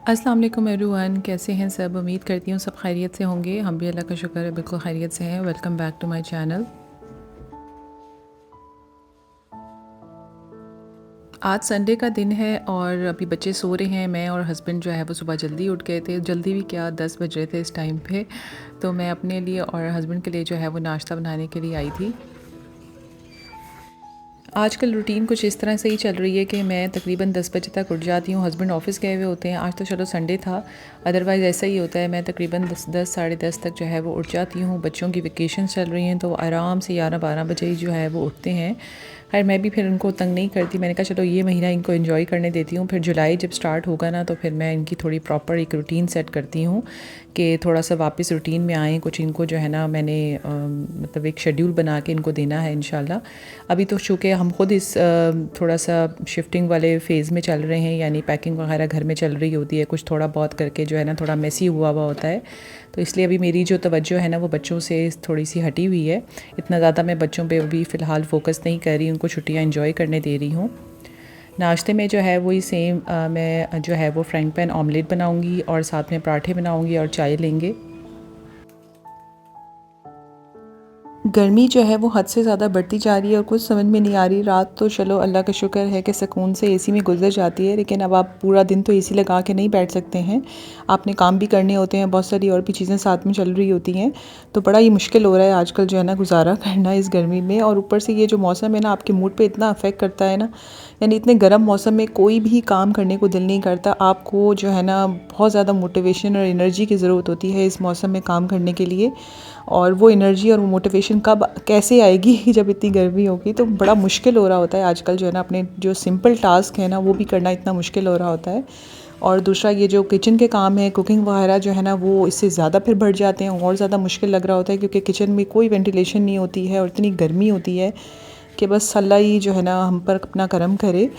अस्सलाम वालेकुम एवरीवन, कैसे हैं सब। उम्मीद करती हूँ सब खैरियत से होंगे। हम भी अल्लाह का शुक्र है बिल्कुल खैरियत से हैं। Welcome back to my channel. आज संडे का दिन है और अभी बच्चे सो रहे हैं। मैं और हस्बैंड जो है वो सुबह जल्दी उठ गए थे। जल्दी भी क्या, 10 बज रहे थे इस टाइम पे। तो मैं अपने लिए और हस्बैंड के लिए जो है वो नाश्ता बनाने के लिए आई थी। आजकल रूटीन कुछ इस तरह से ही चल रही है कि मैं तकरीबन 10 बजे तक उठ जाती हूँ। हस्बैंड ऑफ़िस गए हुए होते हैं। आज तो चलो संडे था, अदरवाइज़ ऐसा ही होता है। मैं तकरीबन 10 साढ़े 10 तक जो है वो उठ जाती हूँ। बच्चों की वेकेशन चल रही हैं तो वो आराम से 11-12 बजे ही जो है वो उठते हैं। खैर मैं भी फिर उनको तंग नहीं करती। मैंने कहा चलो ये महीना इनको एंजॉय करने देती हूँ, फिर जुलाई जब स्टार्ट होगा ना तो फिर मैं इनकी थोड़ी प्रॉपर एक रूटीन सेट करती हूँ कि थोड़ा सा वापस रूटीन में आएँ। कुछ इनको जो है ना मैंने मतलब एक शेड्यूल बना के इनको देना है इंशाल्लाह। अभी तो चूँकि हम खुद इस थोड़ा सा शिफ्टिंग वाले फ़ेज़ में चल रहे हैं, यानी पैकिंग वगैरह घर में चल रही होती है, कुछ थोड़ा बहुत करके जो है ना थोड़ा मेसी हुआ हुआ होता है। तो इसलिए अभी मेरी जो तवज्जो है ना वो बच्चों से थोड़ी सी हटी हुई है। इतना ज़्यादा मैं बच्चों पे अभी फ़िलहाल फ़ोकस नहीं कर रही, उनको छुट्टियाँ एंजॉय करने दे रही हूँ। नाश्ते में जो है वही सेम मैं जो है वो फ्राइंग पैन ऑमलेट बनाऊँगी और साथ में पराठे बनाऊँगी और चाय लेंगे। गर्मी जो है वो हद से ज़्यादा बढ़ती जा रही है और कुछ समझ में नहीं आ रही। रात तो चलो अल्लाह का शुक्र है कि सुकून से एसी में गुजर जाती है, लेकिन अब आप पूरा दिन तो एसी लगा के नहीं बैठ सकते हैं। आपने काम भी करने होते हैं, बहुत सारी और भी चीज़ें साथ में चल रही होती हैं। तो बड़ा ही मुश्किल हो रहा है आजकल जो है ना गुजारा करना इस गर्मी में। और ऊपर से ये जो मौसम है ना आपके मूड पर इतना अफेक्ट करता है ना, यानी इतने गर्म मौसम में कोई भी काम करने को दिल नहीं करता। आपको जो है ना बहुत ज़्यादा मोटिवेशन और एनर्जी की ज़रूरत होती है इस मौसम में काम करने के लिए। और वो एनर्जी और वो मोटिवेशन कब कैसे आएगी जब इतनी गर्मी होगी। तो बड़ा मुश्किल हो रहा होता है आजकल जो है ना अपने जो सिंपल टास्क है ना वो भी करना इतना मुश्किल हो रहा होता है। और दूसरा ये जो किचन के काम है, कुकिंग वगैरह जो है ना वो इससे ज़्यादा फिर बढ़ जाते हैं और ज़्यादा मुश्किल लग रहा होता है, क्योंकि किचन में कोई वेंटिलेशन नहीं होती है और इतनी गर्मी होती है कि बस अल्लाह ही जो है ना हम पर अपना करम करे।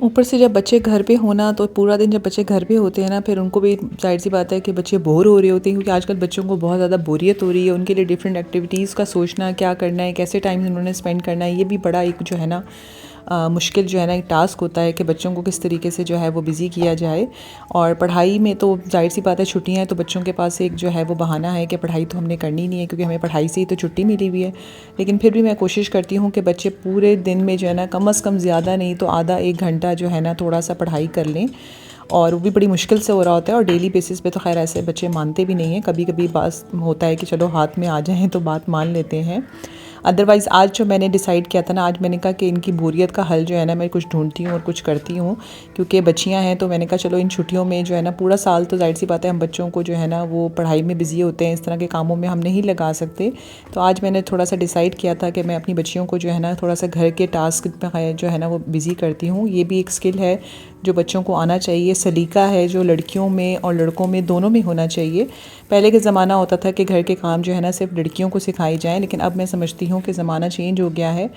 ऊपर से जब बच्चे घर पे होना तो पूरा दिन जब बच्चे घर पे होते हैं ना फिर उनको भी जाहिर सी बात है कि बच्चे बोर हो रहे होते हैं, क्योंकि आजकल बच्चों को बहुत ज़्यादा बोरियत हो रही है। उनके लिए डिफरेंट एक्टिविटीज़ का सोचना, क्या करना है, कैसे टाइम उन्होंने स्पेंड करना है, ये भी बड़ा एक जो है ना मुश्किल जो है ना एक टास्क होता है कि बच्चों को किस तरीके से जो है वो बिज़ी किया जाए। और पढ़ाई में तो जाहिर सी बात है छुट्टियाँ हैं तो बच्चों के पास एक जो है वो बहाना है कि पढ़ाई तो हमने करनी नहीं है, क्योंकि हमें पढ़ाई से ही तो छुट्टी मिली हुई है। लेकिन फिर भी मैं कोशिश करती हूँ कि बच्चे पूरे दिन में जो है ना कम से कम ज़्यादा नहीं तो आधा 1 घंटा जो है ना थोड़ा सा पढ़ाई कर लें। और वो भी बड़ी मुश्किल से हो रहा होता है और डेली बेसिस पे तो खैर ऐसे बच्चे मानते भी नहीं हैं। कभी कभी बात होता है कि चलो हाथ में आ जाएं तो बात मान लेते हैं। अदरवाइज़ आज जो मैंने डिसाइड किया था ना, आज मैंने कहा कि इनकी बोरियत का हल जो है ना मैं कुछ ढूंढती हूँ और कुछ करती हूँ, क्योंकि बच्चियाँ हैं। तो मैंने कहा चलो इन छुट्टियों में जो है ना पूरा साल तो जाहिर सी बात है हम बच्चों को जो है ना वो पढ़ाई में बिज़ी होते हैं, इस तरह के कामों में हम नहीं लगा सकते। तो आज मैंने थोड़ा सा डिसाइड किया था कि मैं अपनी बच्चियों को जो है ना थोड़ा सा घर के टास्क में जो है ना वो बिज़ी करती हूँ। ये भी एक स्किल है जो बच्चों को आना चाहिए, सलीका है जो लड़कियों में और लड़कों में दोनों में होना चाहिए। पहले के ज़माना होता था कि घर के काम जो है ना सिर्फ लड़कियों को सिखाए जाएँ, लेकिन अब मैं समझती हूँ कि ज़माना चेंज हो गया है।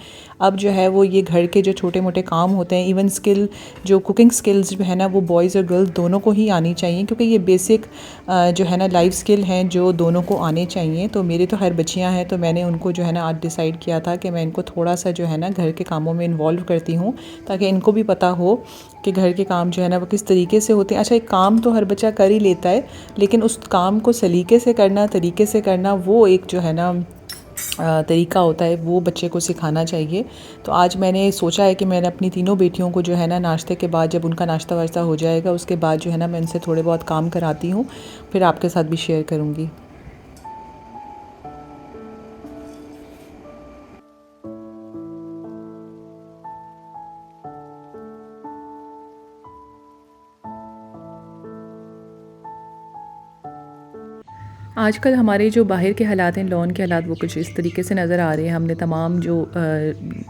अब जो है वो ये घर के जो छोटे मोटे काम होते हैं, इवन स्किल जो कुकिंग स्किल्स जो है ना वो बॉयज़ और गर्ल्स दोनों को ही आनी चाहिए, क्योंकि ये बेसिक जो है ना लाइफ स्किल हैं जो दोनों को आने चाहिए। तो मेरी तो खैर बच्चियाँ हैं तो मैंने उनको जो है ना आज डिसाइड किया था कि मैं इनको थोड़ा सा जो है ना घर के कामों में इन्वॉल्व करती हूँ, ताकि इनको भी पता हो कि घर के काम जो है ना वो किस तरीके से होते हैं। अच्छा, एक काम तो हर बच्चा कर ही लेता है, लेकिन उस काम को सलीके से करना, तरीके से करना, वो एक जो है ना तरीका होता है, वो बच्चे को सिखाना चाहिए। तो आज मैंने सोचा है कि मैंने अपनी तीनों बेटियों को जो है ना नाश्ते के बाद, जब उनका नाश्ता वाश्ता हो जाएगा उसके बाद जो है ना मैं उनसे थोड़े बहुत काम कराती हूँ, फिर आपके साथ भी शेयर करूँगी। आजकल हमारे जो बाहर के हालात हैं, लॉन के हालात, वो कुछ इस तरीके से नज़र आ रहे हैं। हमने तमाम जो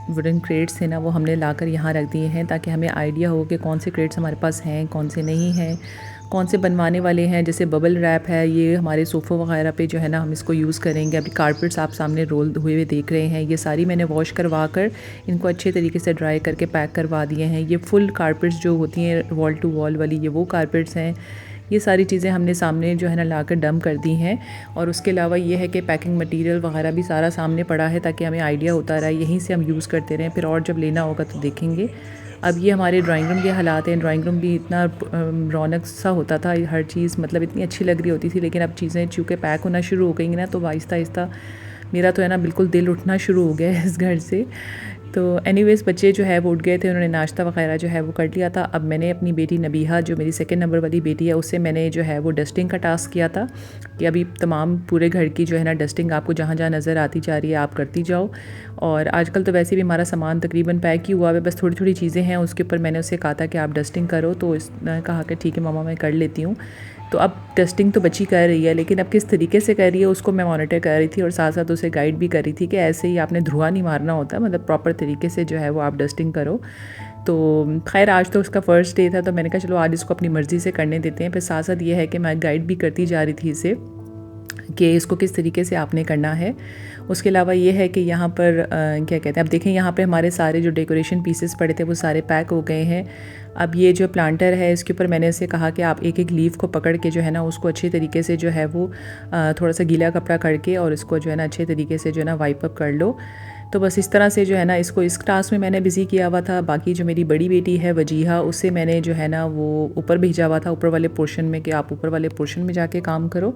वुडन क्रेट्स हैं ना वो हमने लाकर यहाँ रख दिए हैं, ताकि हमें आइडिया हो कि कौन से क्रेट्स हमारे पास हैं, कौन से नहीं हैं, कौन से बनवाने वाले हैं। जैसे बबल रैप है, ये हमारे सोफ़ों वगैरह पे जो है ना हम इसको यूज़ करेंगे। अभी कारपेट्स आप सामने रोल हुए हुए देख रहे हैं, ये सारी मैंने वॉश करवा कर इनको अच्छे तरीके से ड्राई करके पैक करवा दिए हैं। ये फुल कारपेट्स जो होती हैं वॉल टू वॉल वाली, ये वो कारपेट्स हैं। ये सारी चीज़ें हमने सामने जो है ना लाकर डंप कर दी हैं। और उसके अलावा ये है कि पैकिंग मटेरियल वगैरह भी सारा सामने पड़ा है, ताकि हमें आइडिया होता रहे, यहीं से हम यूज़ करते रहें, फिर और जब लेना होगा तो देखेंगे। अब ये हमारे ड्राइंग रूम के हालात हैं। ड्राइंग रूम भी इतना रौनक सा होता था, हर चीज़ मतलब इतनी अच्छी लग रही होती थी, लेकिन अब चीज़ें चूँकि पैक होना शुरू हो गई ना, तो आहिस्ता आहिस्ता मेरा तो है ना बिल्कुल दिल उठना शुरू हो गया है इस घर से। तो एनीवेज़ बच्चे जो है वो उठ गए थे, उन्होंने नाश्ता वगैरह जो है वो कर लिया था। अब मैंने अपनी बेटी नबीहा, जो मेरी सेकंड नंबर वाली बेटी है, उससे मैंने जो है वो डस्टिंग का टास्क किया था कि अभी तमाम पूरे घर की जो है ना डस्टिंग आपको जहाँ जहाँ नज़र आती जा रही है आप करती जाओ। और आजकल तो वैसे भी हमारा सामान तकरीबन पैक ही हुआ है, बस थोड़ी थोड़ी चीज़ें हैं उसके ऊपर मैंने उससे कहा था कि आप डस्टिंग करो, तो इसने कहा कि ठीक है मामा मैं कर लेती हूँ। तो अब टेस्टिंग तो बच्ची कर रही है, लेकिन अब किस तरीके से कर रही है उसको मैं मॉनिटर कर रही थी और साथ साथ उसे गाइड भी कर रही थी कि ऐसे ही आपने धुआं नहीं मारना होता, मतलब प्रॉपर तरीके से जो है वो आप डस्टिंग करो। तो खैर आज तो उसका फ़र्स्ट डे था, तो मैंने कहा चलो आज इसको अपनी मर्ज़ी से करने देते हैं। फिर साथ साथ ये है कि मैं गाइड भी करती जा रही थी इसे कि इसको किस तरीके से आपने करना है। उसके अलावा ये है कि यहाँ पर क्या कहते हैं, अब देखें यहाँ पे हमारे सारे जो डेकोरेशन पीसेस पड़े थे वो सारे पैक हो गए हैं। अब ये जो प्लांटर है इसके ऊपर मैंने इसे कहा कि आप एक एक लीफ को पकड़ के जो है ना उसको अच्छे तरीके से जो है वो थोड़ा सा गीला कपड़ा करके और इसको जो है ना अच्छे तरीके से जो है ना वाइप अप कर लो। तो बस इस तरह से जो है ना इसको इस टास्क में मैंने बिज़ी किया हुआ था। बाकी जो मेरी बड़ी बेटी है वजीहा, उससे मैंने जो है ना वो ऊपर भेजा हुआ था, ऊपर वाले पोर्शन में, कि आप ऊपर वाले पोर्शन में जाके काम करो।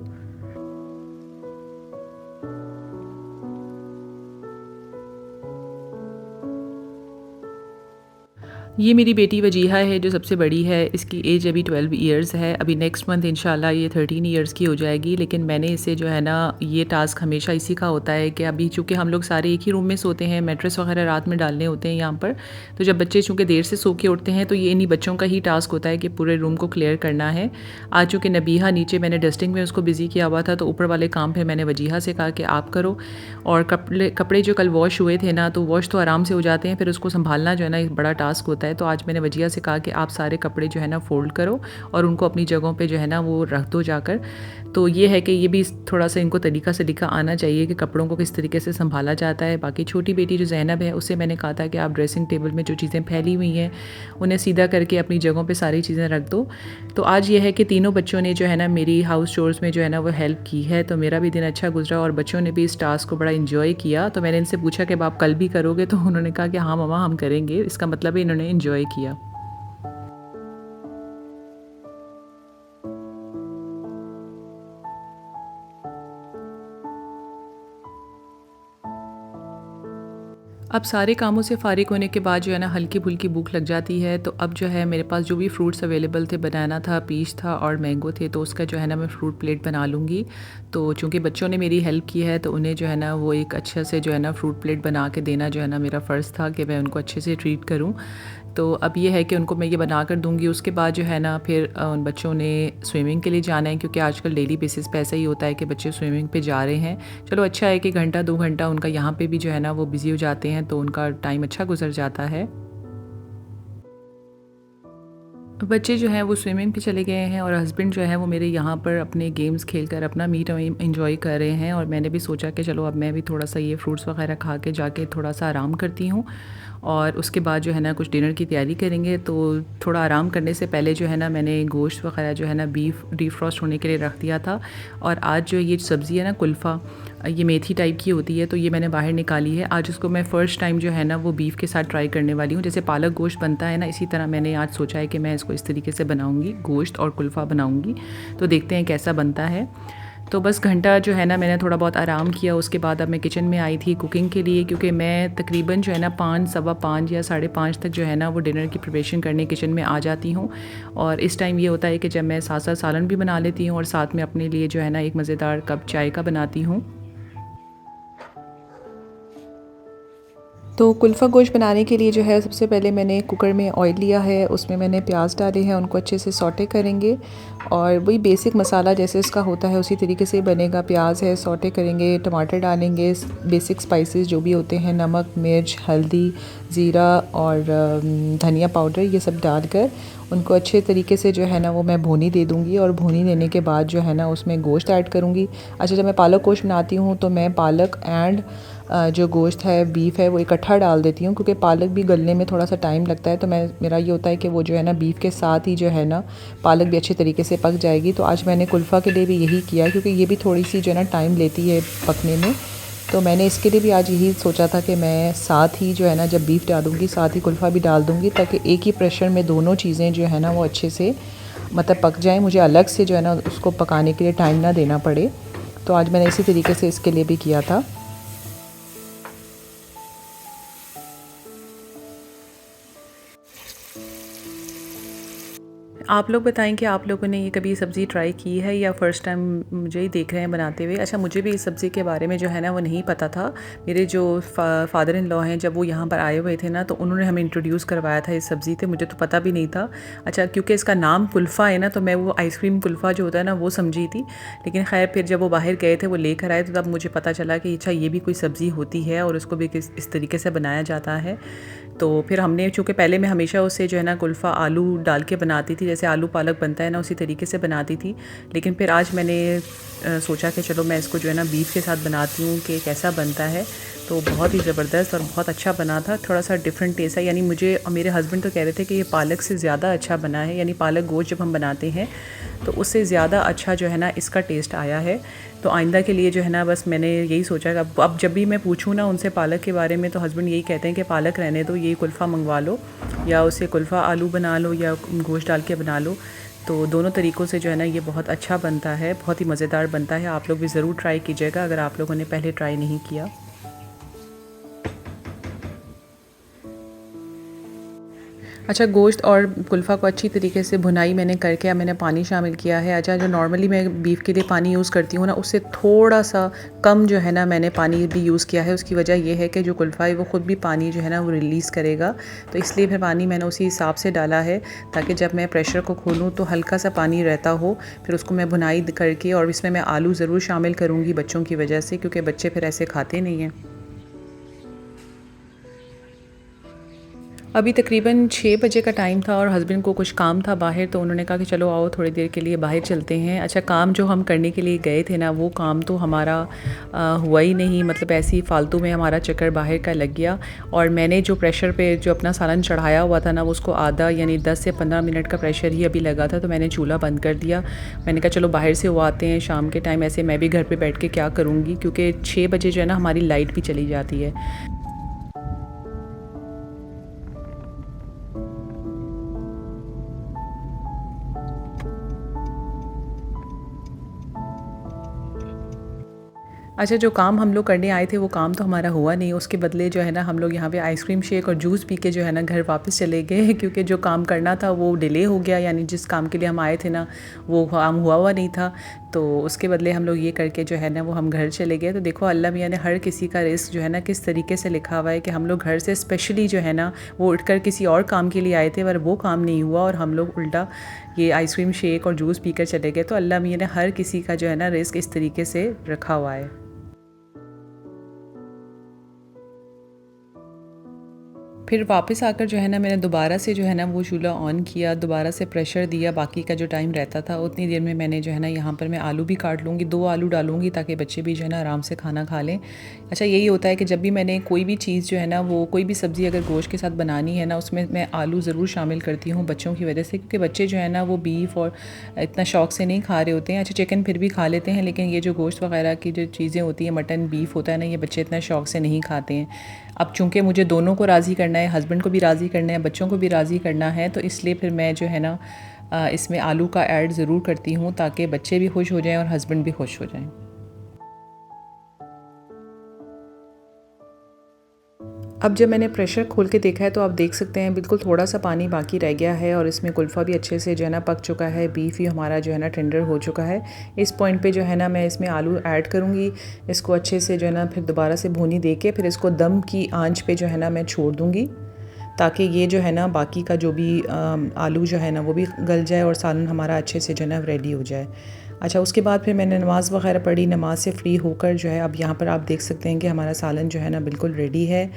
ये मेरी बेटी वजीहा है जो सबसे बड़ी है, इसकी एज अभी 12 इयर्स है। अभी नेक्स्ट मंथ इंशाल्लाह ये 13 इयर्स की हो जाएगी। लेकिन मैंने इसे जो है ना ये टास्क हमेशा इसी का होता है कि अभी चूँकि हम लोग सारे एक ही रूम में सोते हैं, मैट्रेस वगैरह रात में डालने होते हैं यहाँ पर, तो जब बच्चे चूँकि देर से सो के उठते हैं तो ये इन्हीं बच्चों का ही टास्क होता है कि पूरे रूम को क्लियर करना है। आज चूँकि नबीहा नीचे मैंने डस्टिंग में उसको बिज़ी किया हुआ था, तो ऊपर वाले काम फिर मैंने वजीहा से कहा कि आप करो। और कपड़े जो कल वॉश हुए थे ना, तो वॉश तो आराम से हो जाते हैं, फिर उसको संभालना जो है ना एक बड़ा टास्क होता है। तो आज मैंने वजिया से कहा कि आप सारे कपड़े जो है ना फ़ोल्ड करो और उनको अपनी जगहों पे जो है ना वो रख दो जाकर। तो ये है कि ये भी थोड़ा सा इनको तरीका सलीका आना चाहिए कि कपड़ों को किस तरीके से संभाला जाता है। बाकी छोटी बेटी जो ज़ैनब है उससे मैंने कहा था कि आप ड्रेसिंग टेबल में जो चीज़ें फैली हुई हैं उन्हें सीधा करके अपनी जगहों पर सारी चीज़ें रख दो। तो आज ये है कि तीनों बच्चों ने जो है ना मेरी हाउस चोर्स में जो है ना वो हेल्प की है, तो मेरा भी दिन अच्छा गुजरा और बच्चों ने भी इस टास्क को बड़ा इन्जॉय किया। तो मैंने इनसे पूछा कि अब आप कल भी करोगे, तो उन्होंने कहा कि हाँ मम्मा हम करेंगे। इसका मतलब है इन्होंने इन्जॉय किया। अब सारे कामों से फ़ारिग होने के बाद जो है ना हल्की-फुल्की भूख लग जाती है। तो अब जो है मेरे पास जो भी फ्रूट्स अवेलेबल थे, बनाना था, पीच था और मैंगो थे, तो उसका जो है ना मैं फ्रूट प्लेट बना लूँगी। तो चूँकि बच्चों ने मेरी हेल्प की है तो उन्हें जो है ना वो एक अच्छा से जो है ना फ्रूट प्लेट बना के देना जो है ना मेरा फ़र्ज़ था कि मैं उनको अच्छे से ट्रीट करूँ। तो अब ये है कि उनको मैं ये बना कर दूँगी। उसके बाद जो है ना फिर उन बच्चों ने स्विमिंग के लिए जाना है, क्योंकि आजकल डेली बेसिस पे ऐसा ही होता है कि बच्चे स्विमिंग पे जा रहे हैं। चलो अच्छा है कि घंटा 2 घंटा उनका यहाँ पे भी जो है ना वो बिज़ी हो जाते हैं, तो उनका टाइम अच्छा गुजर जाता है। बच्चे जो हैं वो स्विमिंग पे चले गए हैं और हस्बैंड जो है वो मेरे यहाँ पर अपने गेम्स खेलकर अपना मी टाइम एंजॉय कर रहे हैं। और मैंने भी सोचा कि चलो अब मैं भी थोड़ा सा ये फ्रूट्स वगैरह खा के जाके थोड़ा सा आराम करती हूँ और उसके बाद जो है ना कुछ डिनर की तैयारी करेंगे। तो थोड़ा आराम करने से पहले जो है ना मैंने गोश्त वगैरह जो है ना बीफ डीफ्रॉस्ट होने के लिए रख दिया था। और आज जो ये सब्ज़ी है ना कुल्फ़ा, ये मेथी टाइप की होती है, तो ये मैंने बाहर निकाली है। आज उसको मैं फ़र्स्ट टाइम जो है ना वो बीफ के साथ ट्राई करने वाली हूँ। जैसे पालक गोश्त बनता है ना, इसी तरह मैंने आज सोचा है कि मैं इसको इस तरीके से बनाऊँगी, गोश्त और कुल्फ़ा बनाऊँगी। तो देखते हैं कैसा बनता है। तो बस घंटा जो है ना मैंने थोड़ा बहुत आराम किया। उसके बाद अब मैं किचन में आई थी कुकिंग के लिए, क्योंकि मैं तकरीबन जो है ना 5, सवा 5 या 5:30 तक जो है ना वो डिनर की प्रिपरेशन करने किचन में आ जाती हूँ। और इस टाइम ये होता है कि जब मैं साथ साथ सालन भी बना लेती हूँ और साथ में अपने लिए जो है ना एक मज़ेदार कप चाय का बनाती हूँ। तो कुल्फ़ा गोश्त बनाने के लिए जो है सबसे पहले मैंने कुकर में ऑयल लिया है, उसमें मैंने प्याज डाले हैं, उनको अच्छे से सौटे करेंगे। और वही बेसिक मसाला जैसे इसका होता है उसी तरीके से बनेगा। प्याज है सौटे करेंगे, टमाटर डालेंगे, बेसिक स्पाइसेस जो भी होते हैं, नमक, मिर्च, हल्दी, ज़ीरा और धनिया पाउडर, ये सब डालकर उनको अच्छे तरीके से जो है ना वो मैं भूनी दे दूँगी। और भूनी देने के बाद जो है ना उसमें गोश्त ऐड करूँगी। अच्छा, जब मैं पालक गोश्त बनाती हूँ तो मैं पालक एंड जो गोश्त है, बीफ है, वो इकट्ठा डाल देती हूँ, क्योंकि पालक भी गलने में थोड़ा सा टाइम लगता है। तो मेरा ये होता है कि वो जो है ना बीफ के साथ ही जो है ना पालक भी अच्छे तरीके से पक जाएगी। तो आज मैंने कुल्फ़ा के लिए भी यही किया, क्योंकि ये भी थोड़ी सी जो है ना टाइम लेती है पकने में। तो मैंने इसके लिए भी आज यही सोचा था कि मैं साथ ही जो है ना जब बीफ डालूँगी साथ ही कुल्फ़ा भी डाल दूँगी, ताकि एक ही प्रेशर में दोनों चीज़ें जो है ना वो अच्छे से मतलब पक जाएँ, मुझे अलग से जो है ना उसको पकाने के लिए टाइम ना देना पड़े। तो आज मैंने इसी तरीके से इसके लिए भी किया था। आप लोग बताएं कि आप लोगों ने ये कभी सब्ज़ी ट्राई की है या फ़र्स्ट टाइम मुझे ही देख रहे हैं बनाते हुए। अच्छा, मुझे भी इस सब्ज़ी के बारे में जो है ना वो नहीं पता था। मेरे जो फादर इन लॉ हैं, जब वो यहाँ पर आए हुए थे ना, तो उन्होंने हमें इंट्रोड्यूस करवाया था इस सब्ज़ी से, मुझे तो पता भी नहीं था। अच्छा, क्योंकि इसका नाम कुल्फ़ा है ना, तो मैं वो आइसक्रीम कुल्फ़ा जो होता है ना वो समझी थी। लेकिन खैर फिर जब वो बाहर गए थे, वो लेकर आए, तो तब मुझे पता चला कि अच्छा ये भी कोई सब्ज़ी होती है और उसको भी इस तरीके से बनाया जाता है। तो फिर हमने, चूँकि पहले मैं हमेशा उसे जो है ना कुल्फ़ा आलू डाल के बनाती थी, जैसे आलू पालक बनता है ना उसी तरीके से बनाती थी। लेकिन फिर आज मैंने सोचा कि चलो मैं इसको जो है ना बीफ के साथ बनाती हूँ कि कैसा बनता है। तो बहुत ही ज़बरदस्त और बहुत अच्छा बना था। थोड़ा सा डिफरेंट टेस्ट है, यानी मुझे और मेरे हस्बैंड तो कह रहे थे कि ये पालक से ज़्यादा अच्छा बना है, यानी पालक गोश्त जब हम बनाते हैं तो उससे ज़्यादा अच्छा जो है ना इसका टेस्ट आया है। तो आइंदा के लिए जो है ना बस मैंने यही सोचा कि अब जब भी मैं पूछूँ ना उनसे पालक के बारे में, तो हस्बैंड यही कहते हैं कि पालक रहने दो, ये कुल्फ़ा मंगवा लो या उसे कुल्फ़ा आलू बना लो या गोश्त डाल के बना लो। तो दोनों तरीक़ों से जो है ना ये बहुत अच्छा बनता है, बहुत ही मज़ेदार बनता है। आप लोग भी ज़रूर ट्राई कीजिएगा अगर आप लोगों ने पहले ट्राई नहीं किया। अच्छा, गोश्त और कुल्फ़ा को अच्छी तरीके से भुनाई मैंने करके अब मैंने पानी शामिल किया है। अच्छा, जो नॉर्मली मैं बीफ के लिए पानी यूज़ करती हूँ ना, उससे थोड़ा-सा कम जो है ना मैंने पानी भी यूज़ किया है। उसकी वजह ये है कि जो कुल्फ़ा है वो ख़ुद भी पानी जो है ना वो रिलीज़ करेगा। तो इसलिए फिर पानी मैंने उसी हिसाब से डाला है, ताकि जब मैं प्रेशर को खोलूँ तो हल्का-सा पानी रहता हो। फिर उसको मैं भुनाई करके, और इसमें मैं आलू ज़रूर शामिल करूँगी बच्चों की वजह से, क्योंकि बच्चे फिर ऐसे खाते नहीं हैं। अभी तकरीबन 6 बजे का टाइम था और हस्बैंड को कुछ काम था बाहर, तो उन्होंने कहा कि चलो आओ थोड़ी देर के लिए बाहर चलते हैं। अच्छा, काम जो हम करने के लिए गए थे ना, वो काम तो हमारा हुआ ही नहीं, मतलब ऐसे ही फालतू में हमारा चक्कर बाहर का लग गया। और मैंने जो प्रेशर पे जो अपना सालन चढ़ाया हुआ था ना, वो उसको आधा यानी 10 से 15 मिनट का प्रेशर ही अभी लगा था, तो मैंने चूल्हा बंद कर दिया। मैंने कहा चलो बाहर से वो आते हैं शाम के टाइम, ऐसे मैं भी घर पर बैठ के क्या करूँगी, क्योंकि 6 बजे जो है ना हमारी लाइट भी चली जाती है। अच्छा, जो काम हम लोग करने आए थे वो काम तो हमारा हुआ नहीं, उसके बदले जो है ना हम लोग यहाँ पे आइसक्रीम शेक और जूस पी के जो है ना घर वापस चले गए क्योंकि जो काम करना था वो डिले हो गया, यानी जिस काम के लिए हम आए थे ना वो काम हुआ नहीं था। तो उसके बदले हम लोग ये करके जो है ना वो हम घर चले गए। तो देखो अल्लाह मियाँ ने हर किसी का रिस्क जो है ना किस तरीके से लिखा हुआ है कि हम लोग घर से स्पेशली जो है ना वो उठकर किसी और काम के लिए आए थे, पर वो काम नहीं हुआ और हम लोग उल्टा ये आइसक्रीम शेक और जूस पीकर चले गए। तो अल्लाह मियाँ ने हर किसी का जो है ना रिस्क इस तरीके से रखा हुआ है। फिर वापस आकर जो है ना मैंने दोबारा से जो है ना वो चूल्हा ऑन किया, दोबारा से प्रेशर दिया, बाकी का जो टाइम रहता था उतनी देर में मैंने जो है ना यहाँ पर मैं आलू भी काट लूँगी, 2 आलू डालूँगी ताकि बच्चे भी जो है ना आराम से खाना खा लें। अच्छा, यही होता है कि जब भी मैंने कोई भी चीज़ जो है ना वो कोई भी सब्ज़ी अगर गोश्त के साथ बनानी है ना, उसमें मैं आलू ज़रूर शामिल करती हूँ बच्चों की वजह से, क्योंकि बच्चे जो है ना वो बीफ और इतना शौक से नहीं खा रहे होते हैं। अच्छा, चिकन फिर भी खा लेते हैं, लेकिन ये जो गोश्त वगैरह की जो चीज़ें होती हैं, मटन बीफ होता है ना, ये बच्चे इतना शौक से नहीं खाते हैं। अब चूँकि मुझे दोनों को राज़ी करना है, हस्बैंड को भी राज़ी करना है, बच्चों को भी राज़ी करना है, तो इसलिए फिर मैं जो है ना इसमें आलू का ऐड ज़रूर करती हूँ ताकि बच्चे भी खुश हो जाएँ और हस्बैंड भी खुश हो जाएँ। अब जब मैंने प्रेशर खोल के देखा है तो आप देख सकते हैं बिल्कुल थोड़ा सा पानी बाकी रह गया है और इसमें कुल्फ़ा भी अच्छे से जो है ना पक चुका है, बीफ भी हमारा जो है ना टेंडर हो चुका है। इस पॉइंट पे जो है ना मैं इसमें आलू ऐड करूँगी, इसको अच्छे से जो है ना फिर दोबारा से भूनी दे के फिर इसको दम की आंच पे जो है ना मैं छोड़ दूँगी, ताकि ये जो है ना बाकी का जो भी आलू जो है ना वो भी गल जाए और सालन हमारा अच्छे से जो है ना रेडी हो जाए। अच्छा, उसके बाद फिर मैंने नमाज़ वग़ैरह पढ़ी, नमाज़ से फ़्री होकर जो है अब यहाँ पर आप देख सकते हैं कि हमारा सालन जो है ना बिल्कुल रेडी है।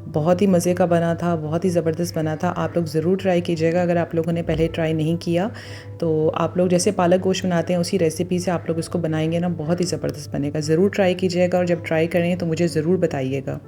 बहुत ही मज़े का बना था, बहुत ही ज़बरदस्त बना था। आप लोग ज़रूर ट्राई कीजिएगा अगर आप लोगों ने पहले ट्राई नहीं किया। तो आप लोग जैसे पालक गोश्त बनाते हैं उसी रेसिपी से आप लोग इसको बनाएँगे ना, बहुत ही ज़बरदस्त बनेगा। ज़रूर ट्राई कीजिएगा और जब ट्राई करें तो मुझे ज़रूर बताइएगा।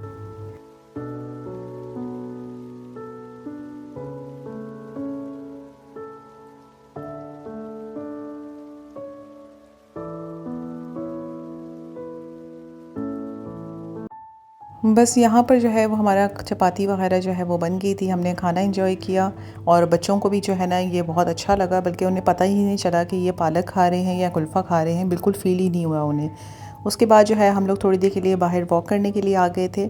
बस यहाँ पर जो है वो हमारा चपाती वगैरह जो है वो बन गई थी, हमने खाना एंजॉय किया और बच्चों को भी जो है ना ये बहुत अच्छा लगा, बल्कि उन्हें पता ही नहीं चला कि ये पालक खा रहे हैं या कुल्फ़ा खा रहे हैं, बिल्कुल फ़ील ही नहीं हुआ उन्हें। उसके बाद जो है हम लोग थोड़ी देर के लिए बाहर वॉक करने के लिए आ गए थे।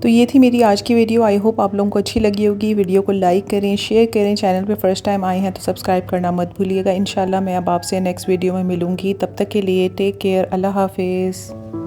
तो ये थी मेरी आज की वीडियो। आई होप आप लोगों को अच्छी लगी होगी। वीडियो को लाइक करें, शेयर करें, चैनल पे फर्स्ट टाइम आए हैं तो सब्सक्राइब करना मत भूलिएगा। इंशाल्लाह मैं अब आपसे नेक्स्ट वीडियो में मिलूँगी, तब तक के लिए टेक केयर, अल्लाह हाफिज़।